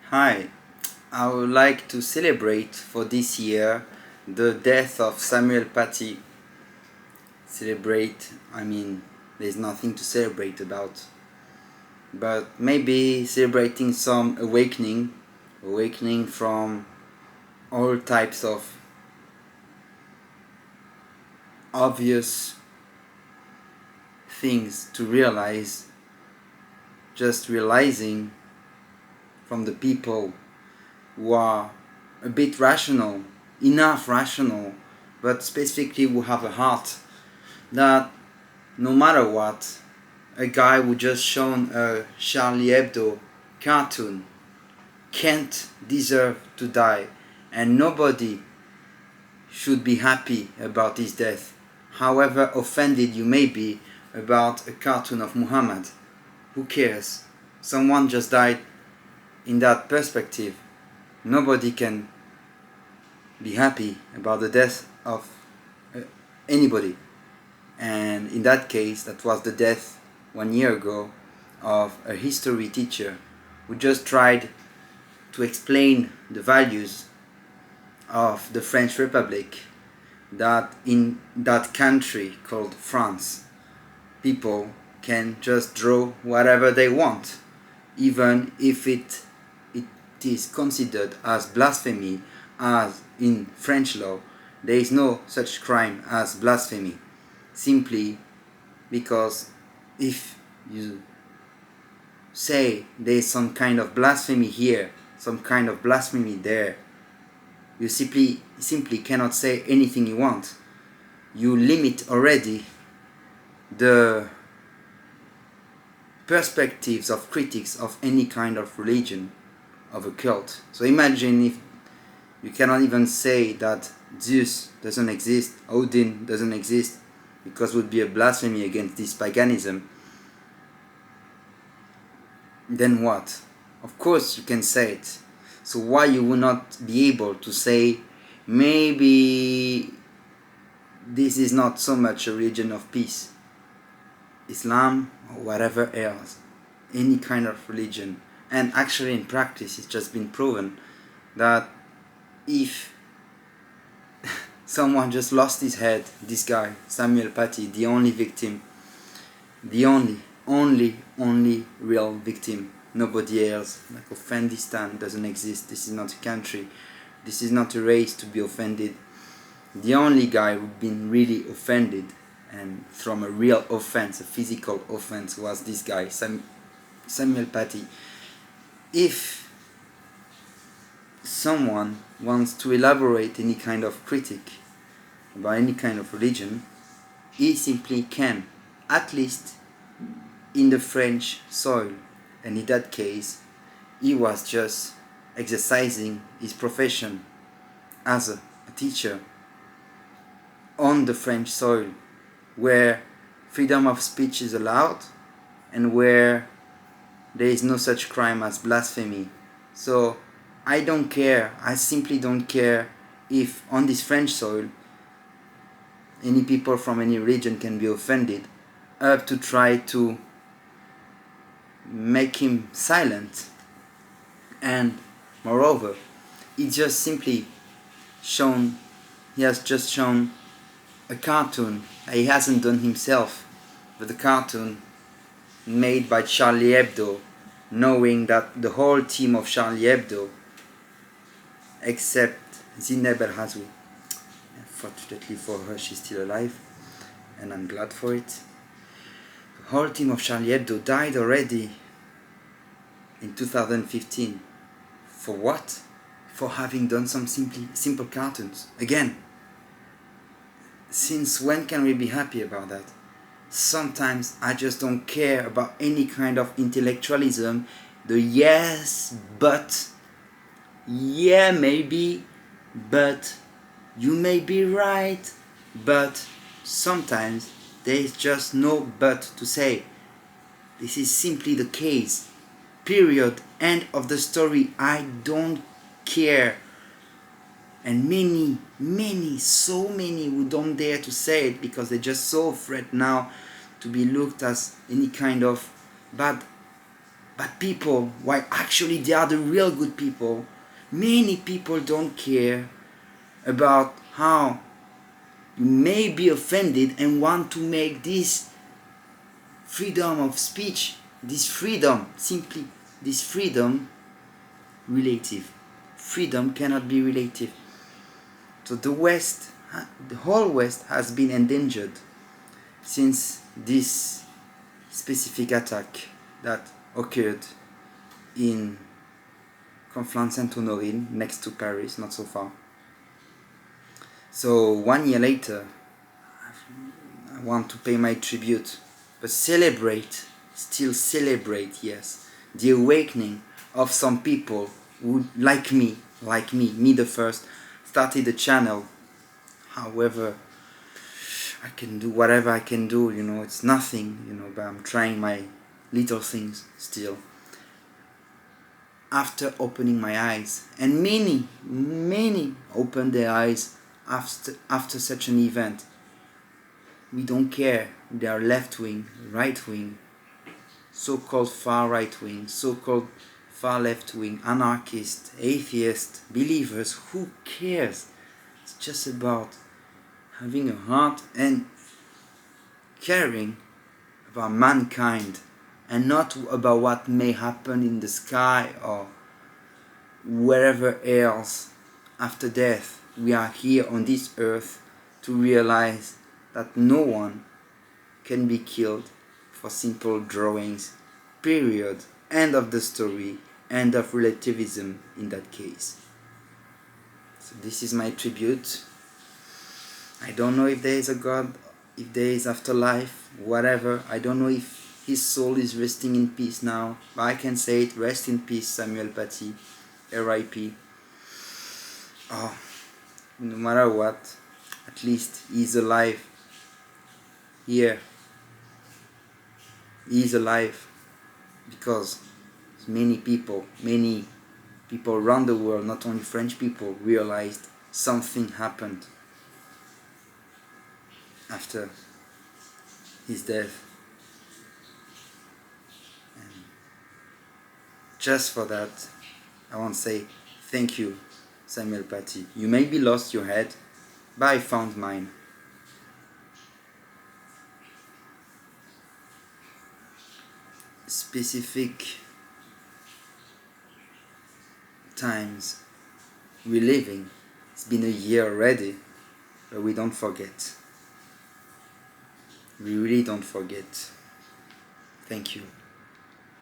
Hi, I would like to celebrate for this year the death of Samuel Paty. There's nothing to celebrate about, but maybe celebrating some awakening from all types of obvious things to realize, just realizing from the people who are a bit rational, enough rational, but specifically who have a heart, that no matter what, a guy who just shown a Charlie Hebdo cartoon can't deserve to die, and nobody should be happy about his death, however offended you may be about a cartoon of Muhammad. Who cares? Someone just died. In that perspective, nobody can be happy about the death of anybody. And in that case, that was the death 1 year ago of a history teacher who just tried to explain the values of the French Republic, that in that country called France, people can just draw whatever they want, even if it is considered as blasphemy, as in French law there is no such crime as blasphemy, simply because if you say there is some kind of blasphemy here, some kind of blasphemy there, you simply cannot say anything you want. You limit already the perspectives of critics of any kind of religion, of a cult. So imagine if you cannot even say that Zeus doesn't exist, Odin doesn't exist, because it would be a blasphemy against this paganism. Then what? Of course you can say it. So why you will not be able to say maybe this is not so much a religion of peace, Islam or whatever else, any kind of religion. And actually in practice it's just been proven that if someone just lost his head, this guy Samuel Paty, the only victim, the only real victim, nobody else, like Offendistan doesn't exist, this is not a country, this is not a race to be offended. The only guy who'd been really offended, and from a real offense, a physical offense, was this guy Samuel Paty. If someone wants to elaborate any kind of critique about any kind of religion, he simply can, at least in the French soil. And in that case, he was just exercising his profession as a teacher on the French soil, where freedom of speech is allowed and where there is no such crime as blasphemy. So I don't care, I simply don't care if on this French soil any people from any religion can be offended, up to try to make him silent. And moreover, he has just shown a cartoon he hasn't done himself, but a cartoon made by Charlie Hebdo, knowing that the whole team of Charlie Hebdo, except Zineb El Hazwi, fortunately for her she's still alive and I'm glad for it, the whole team of Charlie Hebdo died already in 2015. For what? For having done some simple cartoons. Again, since when can we be happy about that? Sometimes I just don't care about any kind of intellectualism, the yes, but, yeah, maybe, but, you may be right, but sometimes there is just no but to say. This is simply the case. Period. End of the story. I don't care. And so many who don't dare to say it because they're just so afraid now to be looked as any kind of bad bad people, while actually they are the real good people. Many people don't care about how you may be offended and want to make this freedom of speech, this freedom, simply this freedom, relative. Freedom cannot be relative. So the West, the whole West has been endangered since this specific attack that occurred in Conflans-Sainte-Honorine, next to Paris, not so far. So 1 year later, I want to pay my tribute, but celebrate, still celebrate, yes, the awakening of some people who, like me, me the first, started a channel. However, I can do whatever I can do, it's nothing, but I'm trying my little things still. After opening my eyes, and many opened their eyes after such an event. We don't care. They are left wing, right wing, so-called far right wing, so-called far left wing, anarchist, atheist, believers. Who cares? It's just about having a heart and caring about mankind, and not about what may happen in the sky or wherever else after death. We are here on this earth to realize that no one can be killed for simple drawings. Period. End of the story. End of relativism in that case. So this is my tribute. I don't know if there is a God, if there is afterlife, whatever. I don't know if his soul is resting in peace now. But I can say it, rest in peace, Samuel Paty. R.I.P. Oh, no matter what, at least he's alive. Here. He is alive because many people around the world, not only French people, realized something happened after his death. And just for that, I want to say thank you, Samuel Paty. You maybe lost your head, but I found mine. Specific times we're living. It's been a year already, but we don't forget. We really don't forget. Thank you.